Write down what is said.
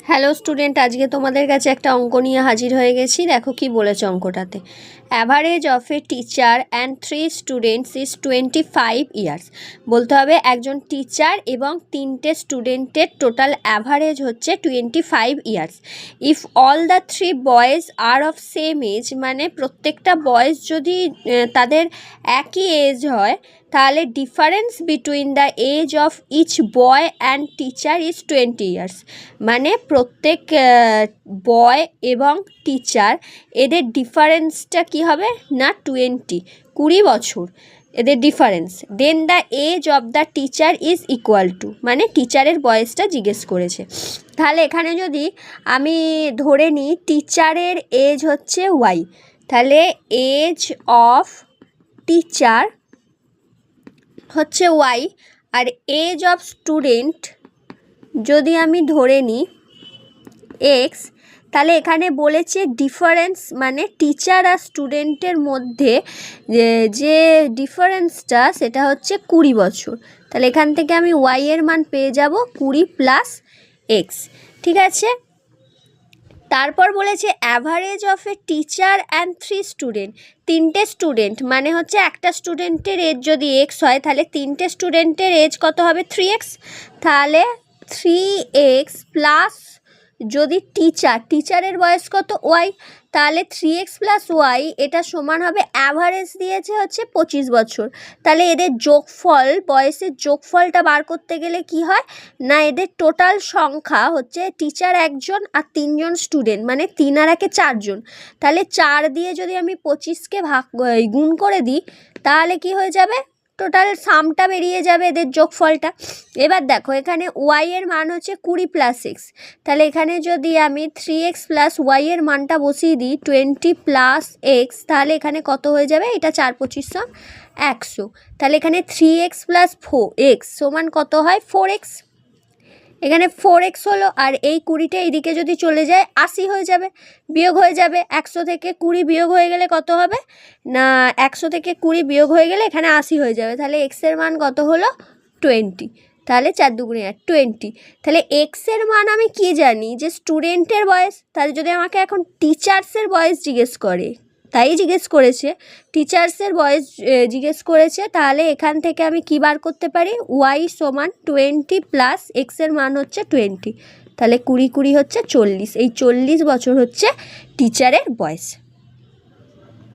Hello student, আজকে তোমাদের কাছে একটা অঙ্ক নিয়ে হাজির হয়ে গেছি। দেখো কি বলেছে অঙ্কটাতে। Average of a teacher and 3 students is 25 years. বলতে হবে একজন টিচার এবং 3টে স্টুডেন্টের টোটাল অ্যাভারেজ হচ্ছে 25 years. If all the 3 boys are of same age, মানে প্রত্যেকটা বয়েজ যদি তাদের একই এজ হয়, তাহলে difference between the age of each boy and teacher is 20 years. মানে প্রত্যেক বয় এবং টিচার এদের ডিফারেন্সটা কি হবে না 20 বছর এদের difference. Then the age of the teacher is equal to, মানে টিচারের বয়সটা জিজ্ঞেস করেছে। তাহলে এখানে যদি আমি ধরে নিই টিচারের এজ হচ্ছে ওয়াই, তাহলে এজ অফ টিচার হচ্ছে ওয়াই, আর এজ অফ স্টুডেন্ট যদি আমি ধরে নিই এক্স, তাহলে এখানে বলেছে ডিফারেন্স, মানে টিচার আর স্টুডেন্টের মধ্যে যে ডিফারেন্সটা সেটা হচ্ছে 20 বছর। তাহলে এখান থেকে আমি ওয়াই এর মান পেয়ে যাব 20 প্লাস এক্স। ঠিক আছে, তারপর বলেছে average of a teacher and 3 student. 3টে স্টুডেন্ট মানে হচ্ছে একটা স্টুডেন্টের এজ যদি এক্স হয়, তাহলে 3টে স্টুডেন্টের এজ কত হবে 3x। তাহলে 3x প্লাস যদি টিচারের বয়স কত ওয়াই, তাহলে 3x প্লাস ওয়াই এটা সমান হবে অ্যাভারেজ দিয়েছে হচ্ছে 25 বছর। তাহলে এদের যোগফল, বয়সের যোগফলটা বার করতে গেলে কি হয় না, এদের টোটাল সংখ্যা হচ্ছে টিচার একজন আর 3জন স্টুডেন্ট, মানে 3 আর 1 4জন। তাহলে 4 দিয়ে যদি আমি 25কে গুণ করে দিই, তাহলে কি হয়ে যাবে, টোটাল সামটা বেরিয়ে যাবে এদের যোগফলটা। এবার দেখো এখানে ওয়াই এর মান হচ্ছে 20 প্লাস এক্স, তাহলে এখানে যদি আমি 3x প্লাস ওয়াই এর মানটা বসিয়ে দিই 20 প্লাস এক্স, তাহলে এখানে কত হয়ে যাবে, এটা 4 25 100। তাহলে এখানে 3x প্লাস 4x সমান কত হয় 4x। এখানে 4x হলো, আর এই 20টা এইদিকে যদি চলে যায় 80 হয়ে যাবে, বিয়োগ হয়ে যাবে। 100 থেকে 20 বিয়োগ হয়ে গেলে কত হবে না, 100 থেকে 20 বিয়োগ হয়ে গেলে এখানে 80 হয়ে যাবে। তাহলে এক্সের মান কত হলো 20। তাহলে 4 দুগুণে 8 20। তাহলে এক্সের মান আমি কি জানি যে স্টুডেন্টের বয়স, তাহলে যদি আমাকে এখন টিচার্সের বয়স জিজ্ঞেস করে, তাই জিজ্ঞেস করেছে টিচার্সের বয়স জিজ্ঞেস করেছে, তাহলে এখান থেকে আমি কি বার করতে পারি, ওয়াই সমান 20 প্লাস এক্সের মান হচ্ছে 20, তাহলে 20 20 হচ্ছে 40। এই 40 বছর হচ্ছে টিচারের বয়স।